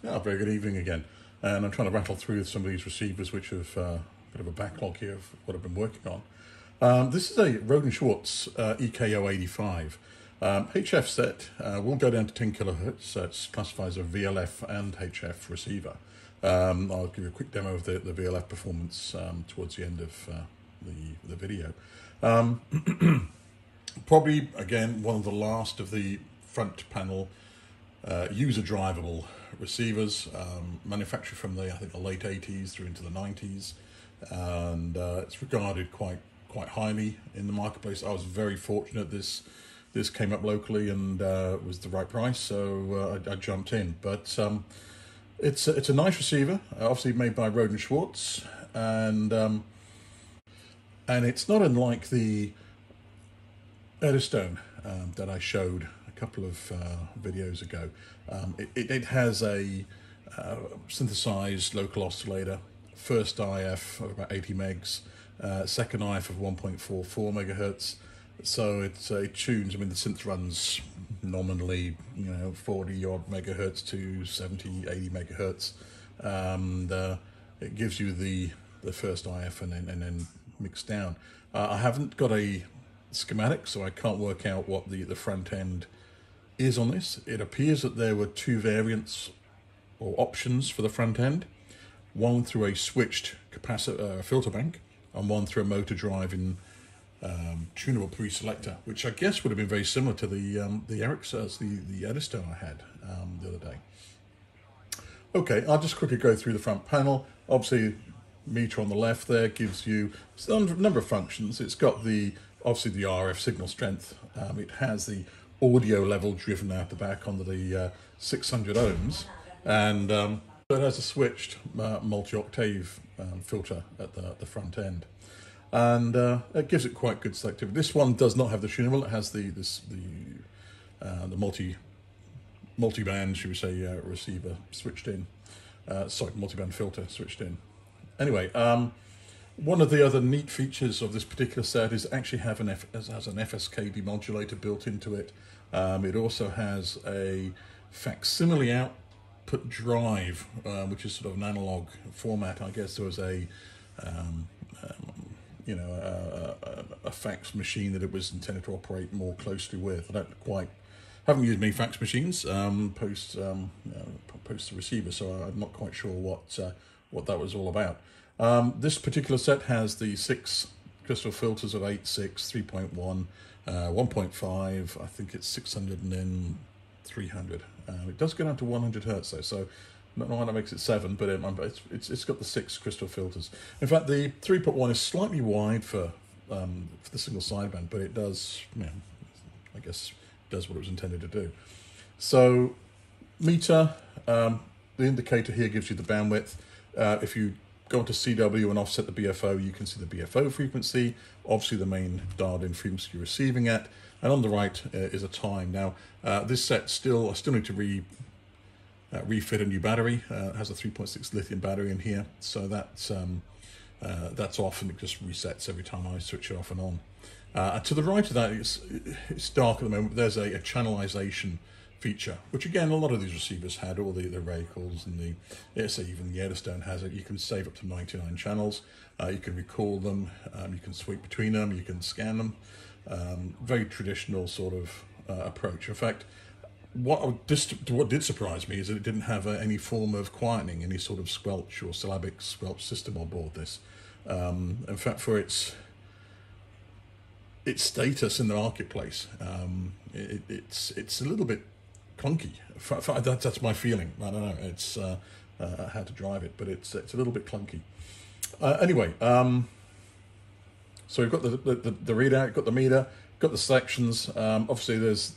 Yeah, very good evening again. And I'm trying to rattle through some of these receivers which have a bit of a backlog here of what I've been working on. This is a Rhode and Schwarz EK085 HF set. Will go down to 10 kilohertz, so it's classified as a VLF and HF receiver. I'll give you a quick demo of the VLF performance towards the end of the video. Probably, again, one of the last of the front panel user-drivable receivers, manufactured from I think the late 80s through into the 90s, and it's regarded quite highly in the marketplace. I was very fortunate this came up locally and was the right price, so I jumped in. But it's a nice receiver, obviously made by Rhode and Schwarz, and it's not unlike the Eddystone that I showed a couple of videos ago. It has a synthesized local oscillator, first IF of about 80 megs, second IF of 1.44 megahertz. So it tunes. I mean, the synth runs nominally, 40 odd megahertz to 70, 80 megahertz, and it gives you the first IF and then mixed down. I haven't got a schematic, so I can't work out what the front end is on this. It appears that there were two variants or options for the front end, one through a switched capacitor filter bank and one through a motor driving tunable pre-selector, which I guess would have been very similar to the Eddystone I had the other day. Okay, I'll just quickly go through the front panel. Obviously, meter on the left there gives you a number of functions. It's got obviously the RF signal strength. It has the audio level driven out the back onto the 600 ohms, and it has a switched multi-octave filter at the front end, and it gives it quite good selectivity. This one does not have the tunable. It has the multi-band, should we say, receiver switched in. Sorry, multi-band filter switched in. Anyway, one of the other neat features of this particular set is it actually has an FSK demodulator built into it. It also has a facsimile output drive, which is sort of an analog format. I guess there was a fax machine that it was intended to operate more closely with. Haven't used many fax machines post the receiver, so I'm not quite sure what that was all about. This particular set has the 6 crystal filters of 8, 6, 3.1, 1.5, I think it's 600 and then 300. It does go down to 100 hertz though, so I don't know why that makes it 7, but it's got the 6 crystal filters. In fact, the 3.1 is slightly wide for the single sideband, but it does, I guess, does what it was intended to do. So, meter, the indicator here gives you the bandwidth. If you go into CW and offset the BFO, you can see the BFO frequency, obviously the main dialed-in frequency you're receiving at, and on the right is a time. Now, this set I still need to refit a new battery. It has a 3.6 lithium battery in here, so that's off, and it just resets every time I switch it off and on. To the right of that, it's dark at the moment, but there's a channelization feature, which again a lot of these receivers had, all the Raycalls and even the Eddystone has it. You can save up to 99 channels, you can recall them, you can sweep between them, you can scan them. Very traditional sort of approach. In fact, what did surprise me is that it didn't have any form of quietening, any sort of squelch or syllabic squelch system on board this. In fact, for its status in the marketplace, it's a little bit clunky. That's my feeling. I don't know. It's how to drive it, but it's a little bit clunky. Anyway, so we've got the readout, got the meter, got the selections. Obviously, there's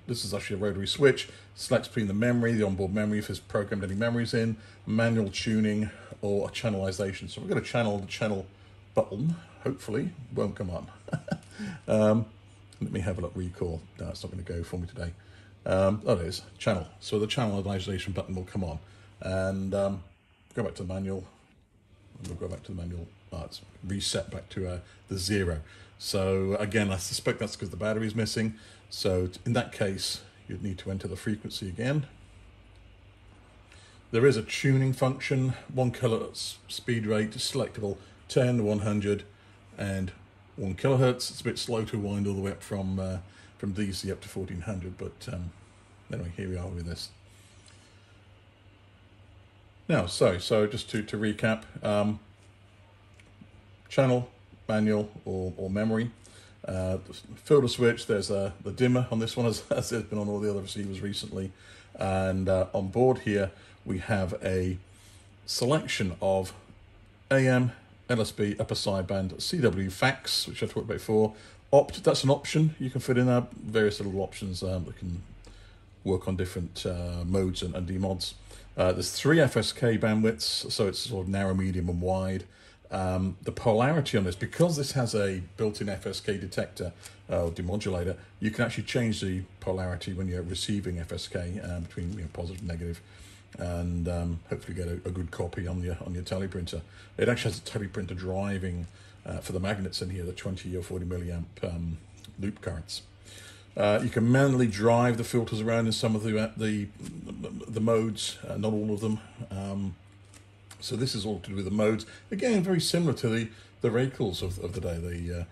this is actually a rotary switch. Selects between the memory, the onboard memory, if it's programmed any memories in, manual tuning, or a channelization. So we're going to channel the channel button. Hopefully, won't come on. Let me have a look. Recall. No, it's not going to go for me today. Oh, it is channel. So the channelization button will come on, and go back to the manual. We'll go back to the manual. Oh, it's reset back to the 0. So again, I suspect that's because the battery is missing. So in that case, you'd need to enter the frequency again. There is a tuning function, 1 kilohertz speed rate, selectable 10, 100, and 1 kilohertz. It's a bit slow to wind all the way up from DC up to 1400, but anyway, here we are with this. Now, so just to recap, channel, manual, or memory. Filter switch, there's the dimmer on this one, as there's been on all the other receivers recently. And on board here, we have a selection of AM, LSB, upper sideband, CW fax, which I talked about before. Opt, that's an option. You can fit in various little options that can work on different modes and demods. There's 3 FSK bandwidths, so it's sort of narrow, medium, and wide. The polarity on this, because this has a built-in FSK detector or demodulator, you can actually change the polarity when you're receiving FSK between positive and negative, and hopefully get a good copy on your teleprinter. It actually has a teleprinter driving for the magnets in here, the 20 or 40 milliamp loop currents. You can manually drive the filters around in some of the modes, not all of them. So this is all to do with the modes. Again, very similar to the Raycals of the day, the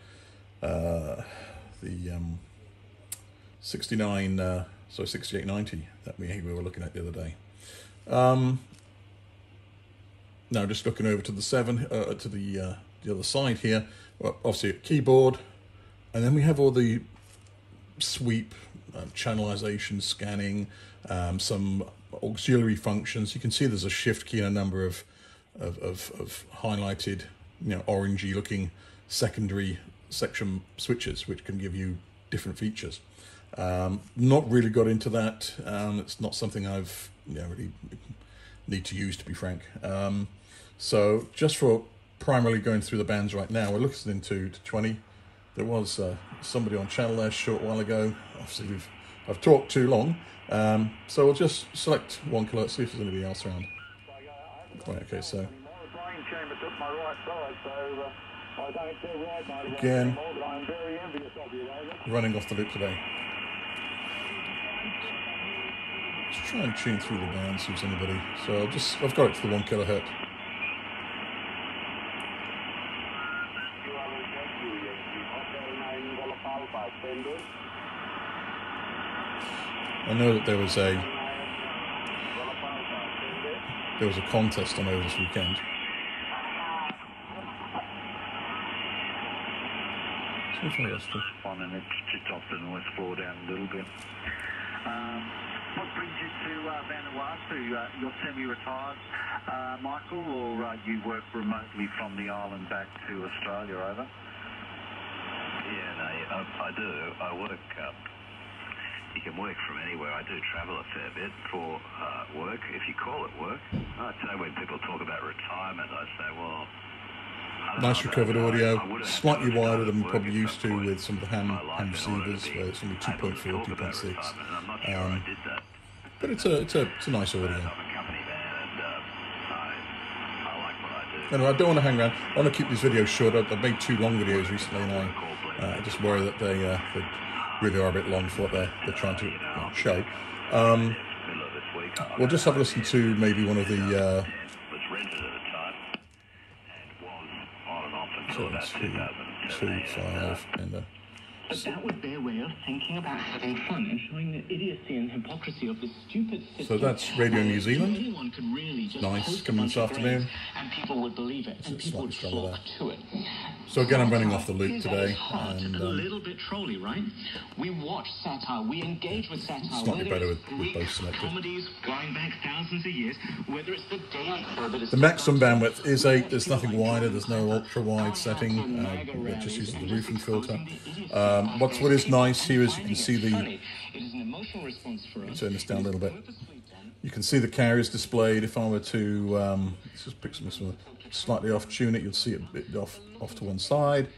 6890 that we were looking at the other day. Now just looking over to the 7, to the other side here, well, obviously a keyboard, and then we have all the sweep, channelization, scanning, some auxiliary functions. You can see there's a shift key and a number of highlighted, orangey looking secondary section switches, which can give you different features. Not really got into that. It's not something I've really need to use, to be frank. So just for primarily going through the bands right now, we're listening to 20. There was somebody on channel there a short while ago. Obviously I've talked too long, so we'll just select 1 kilohertz, see if there's anybody else around. Right, okay, so again, running off the loop today. Let's try and tune through the band, see if there's anybody. So I've got it to the 1 kilohertz. I know that there was a contest on over this weekend. On and it's just off the noise floor down a little bit. What brings you to Vanuatu? You're semi-retired, Michael, or you work remotely from the island back to Australia, over? Yeah, no, I do. I work, you can work from anywhere. I do travel a fair bit for work, if you call it work. I'd say when people talk about retirement, I say, well... Nice recovered audio, slightly wider than we're probably used to with some of the ham receivers, where it's only 2.4, 2.6. But it's a nice audio. Anyway, I don't want to hang around. I want to keep these videos short. I've made 2 long videos recently, and I just worry that they really are a bit long for what they're trying to show. We'll just have a listen to maybe one of the... So 2, 5, and... But that was their way of thinking about having fun and showing the idiocy and hypocrisy of this stupid system. So that's Radio New Zealand. Anyone could really just nice, coming this afternoon. And people would believe it, and people would flock to it. So again, I'm running off the loop today. And a little bit trolly, right? We watch satire, we engage with satire. Slightly better with both selected. Comedies going back thousands of years, whether it's the Daily Show. The maximum bandwidth is 8. There's nothing wider. There's no ultra wide setting. It just uses the roofing filter. What is nice here is you can see the... Turn this down a little bit. You can see the carriers displayed. If I were to let's just pick some slightly off tune it, you'll see it a bit off to one side,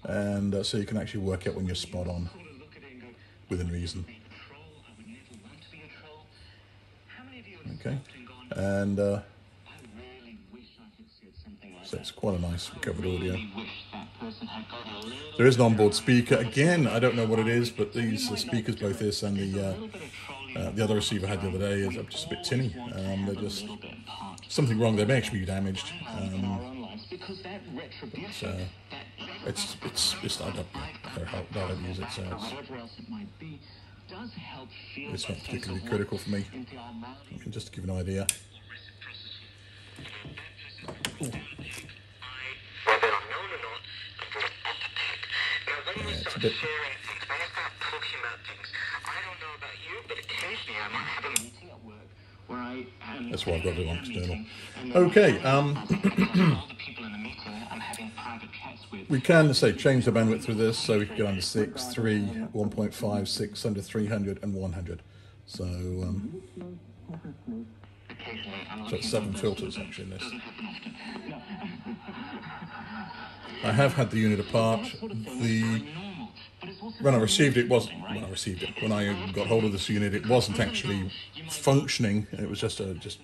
and so you can actually work out when you're spot on within reason. Okay, and so it's quite a nice recovered audio. There is an onboard speaker. Again, I don't know what it is, but these speakers, both this and the The other receiver I had the other day is just a bit tinny. They're just something wrong. They may actually be damaged. It's I don't use it, so it's not particularly critical for me. Just to give you an idea. It's a bit. That's why I've got it on external. Okay, we can say change the bandwidth through this, so we can go under 6, 3, 1.5, 6, under 300, and 100. So, so it's 7 filters actually in this. I have had the unit apart. When I received it, when I got hold of this unit, it wasn't actually functioning. It was just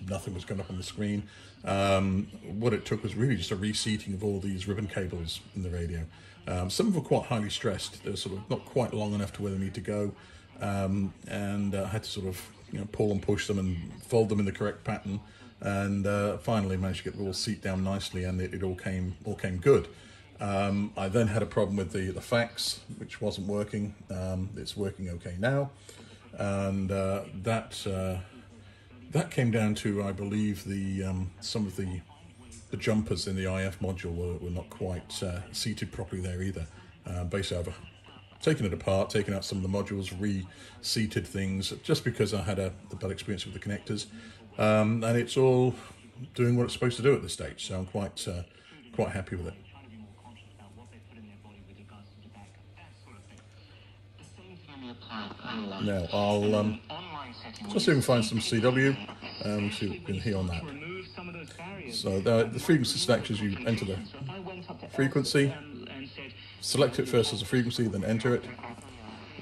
nothing was going up on the screen. What it took was really just a reseating of all these ribbon cables in the radio. Some of them were quite highly stressed. They're sort of not quite long enough to where they need to go, and I had to sort of pull and push them and fold them in the correct pattern, and finally managed to get it all seat down nicely, and it all came good. I then had a problem with the fax, which wasn't working. It's working okay now, and that came down to, I believe, some of the jumpers in the IF module were not quite seated properly there either. Basically, I've taken it apart, taken out some of the modules, reseated things, just because I had the bad experience with the connectors, and it's all doing what it's supposed to do at this stage. So I'm quite happy with it. Now I'll just see if we can find some CW and see what we can hear on that. So the frequency selectors, you enter the frequency, select it first as a frequency, then enter it.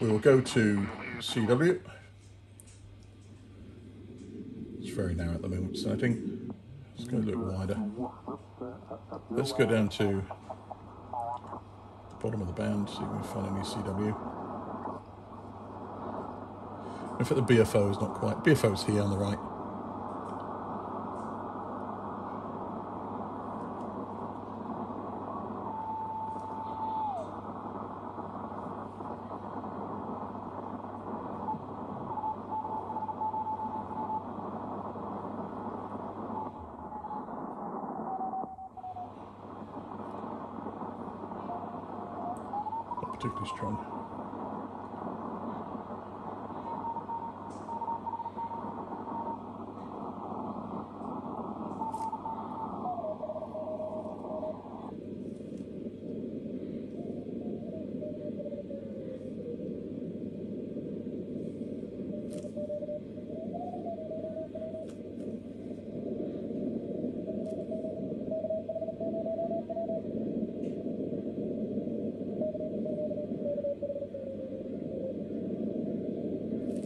We will go to CW. It's very narrow at the moment setting. Let's go a little wider. Let's go down to the bottom of the band, see if we can find any CW. In fact, the BFO is not quite. BFO is here on the right. Not particularly strong.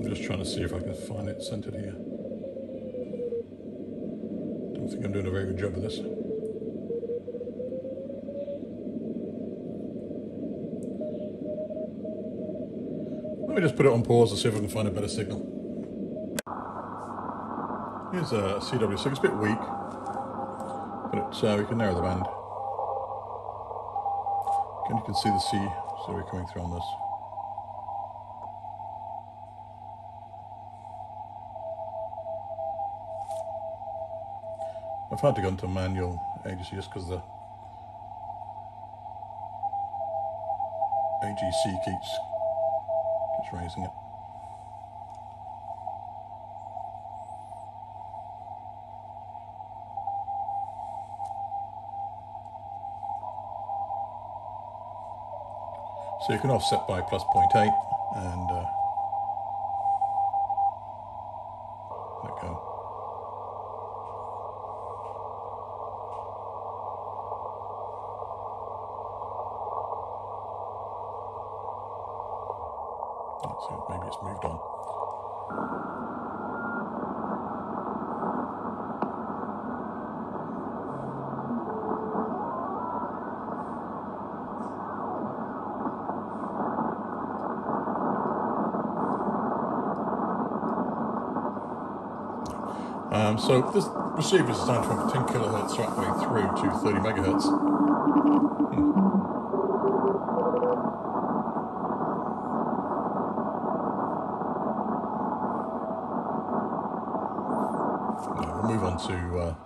I'm just trying to see if I can find it centered here. Don't think I'm doing a very good job of this. Let me just put it on pause and see if I can find a better signal. Here's a CW6, it's a bit weak, but we can narrow the band. Again, you can see the CW coming through on this. I've had to go into manual AGC just because the AGC keeps raising it. So you can offset by plus 0.8 and let go. So maybe it's moved on. So this receiver is designed from 10 kilohertz right the way through to 30 megahertz. We'll move on to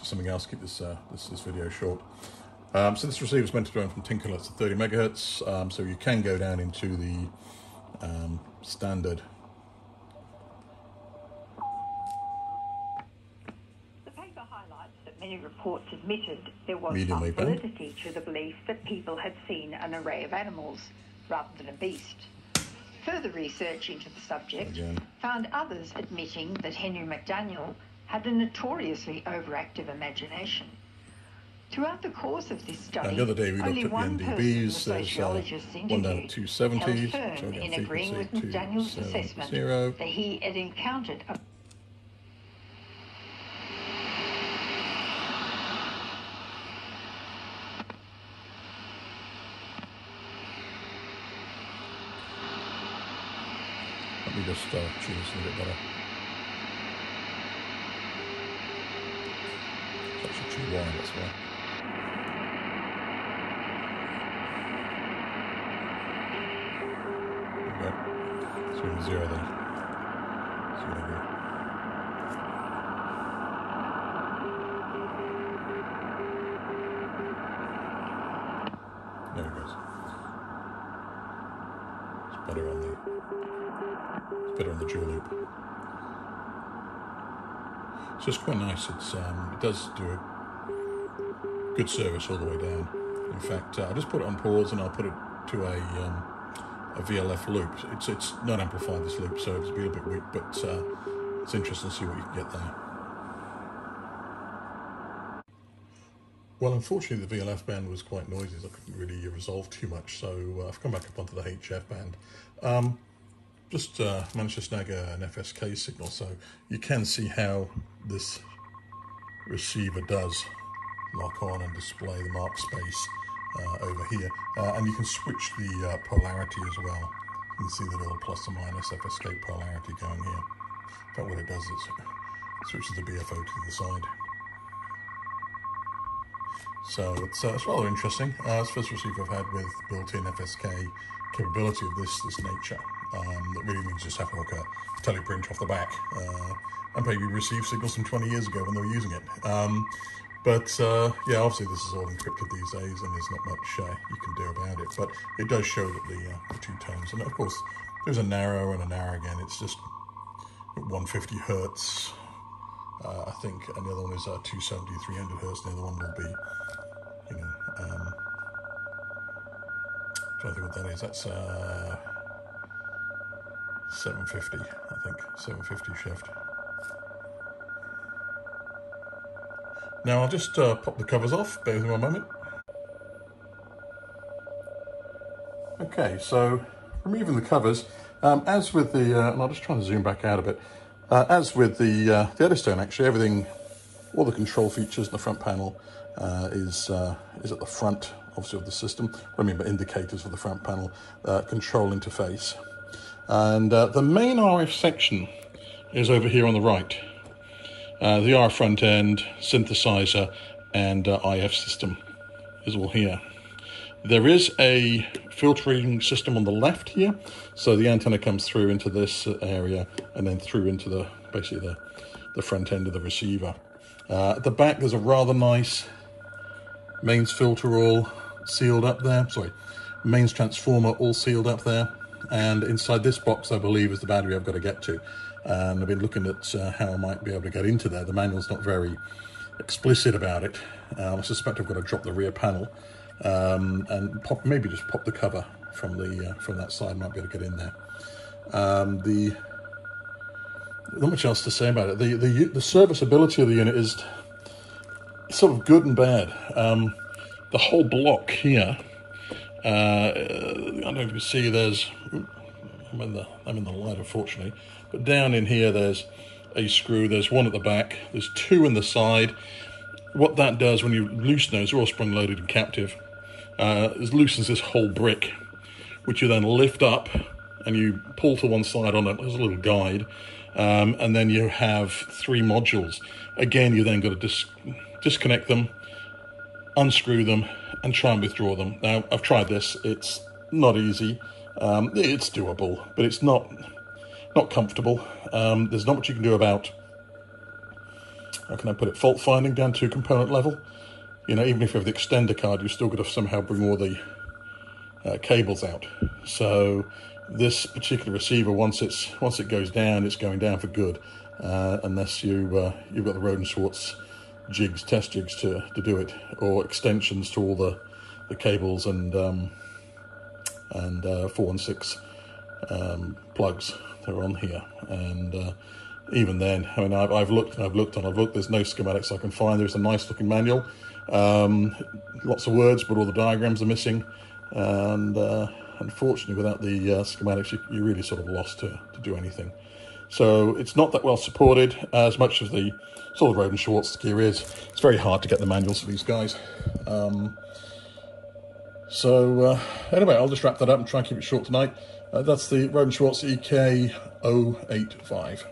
something else. Keep this this video short. So this receiver is meant to run from 10 kilohertz to 30 megahertz. So you can go down into the standard. The paper highlights that many reports admitted there was Medium some wave band. validity to the belief that people had seen an array of animals rather than a beast. Further research into the subject found others admitting that Henry McDaniel had a notoriously overactive imagination. Throughout the course of this study, the other day we only looked at one the person NDBs. the There's sociologists one down at interviewed 270, held firm in agreeing with McDaniel's assessment that he had encountered a Let me just tune this a little bit better. It's actually too wide, that's why. There we go. So we can zero there. Zero there. There it goes. It's better on the dual loop. So it's quite nice. It does do a good service all the way down. In fact, I'll just put it on pause and I'll put it to a VLF loop. It's not amplified, this loop, so it's a little bit weak, but it's interesting to see what you can get there. Well, unfortunately, the VLF band was quite noisy, so I couldn't really resolve too much, so I've come back up onto the HF band. Just managed to snag an FSK signal, so you can see how this receiver does lock on and display the mark space over here. And you can switch the polarity as well. You can see the little plus or minus FSK polarity going here. In fact, what it does is it switches the BFO to the side. So it's rather interesting. It's the first receiver I've had with built-in FSK capability of this nature. That really means just have like a teleprint off the back and maybe receive signals from 20 years ago when they were using it. Yeah, obviously this is all encrypted these days and there's not much you can do about it, but it does show that the two tones, and of course there's a narrow and a narrow again. It's just 150 hertz, I think, and the other one is 270, 300 hertz. The other one will be, you know, I'm trying to think what that is. That's 750, I think, 750 shift. Now I'll just pop the covers off, bear with me one moment. Okay, so removing the covers, as with the, and I'll just try to zoom back out a bit, as with the Eddystone, actually everything, all the control features in the front panel is at the front, obviously, of the system. What I mean by indicators for the front panel, control interface. And the main RF section is over here on the right. The RF front end, synthesizer, and IF system is all here. There is a filtering system on the left here, so the antenna comes through into this area and then through into the basically the front end of the receiver. At the back, there's a rather nice mains filter all sealed up there. Sorry, mains transformer all sealed up there. And inside this box, I believe, is the battery I've got to get to. And I've been looking at how I might be able to get into there. The manual's not very explicit about it. I suspect I've got to drop the rear panel and maybe just pop the cover from that side. Might be able to get in there. Not much else to say about it. The serviceability of the unit is sort of good and bad. The whole block here. I don't know if you can see, there's, I'm in the light, unfortunately, but down in here there's a screw, there's one at the back, there's two in the side. What that does when you loosen those, they're all spring loaded and captive, it loosens this whole brick, which you then lift up and you pull to one side on it. There's a little guide, and then you have 3 modules. Again, you then got to disconnect them, unscrew them, and try and withdraw them. Now, I've tried this. It's not easy. It's doable, but it's not comfortable. There's not much you can do about, how can I put it, fault finding down to component level. You know, even if you have the extender card, you've still got to somehow bring all the cables out. So this particular receiver, once it goes down, it's going down for good, unless you've got the Rhode and Schwarz jigs, test jigs to do it, or extensions to all the cables and 4 and 6 plugs that are on here. And even then, I mean, I've looked. There's no schematics I can find. There's a nice looking manual, lots of words, but all the diagrams are missing. And unfortunately, without the schematics, you're really sort of lost to do anything. So it's not that well supported, as much as the sort of Rhode and Schwarz gear is. It's very hard to get the manuals for these guys. Anyway, I'll just wrap that up and try and keep it short tonight. That's the Rhode and Schwarz EK085.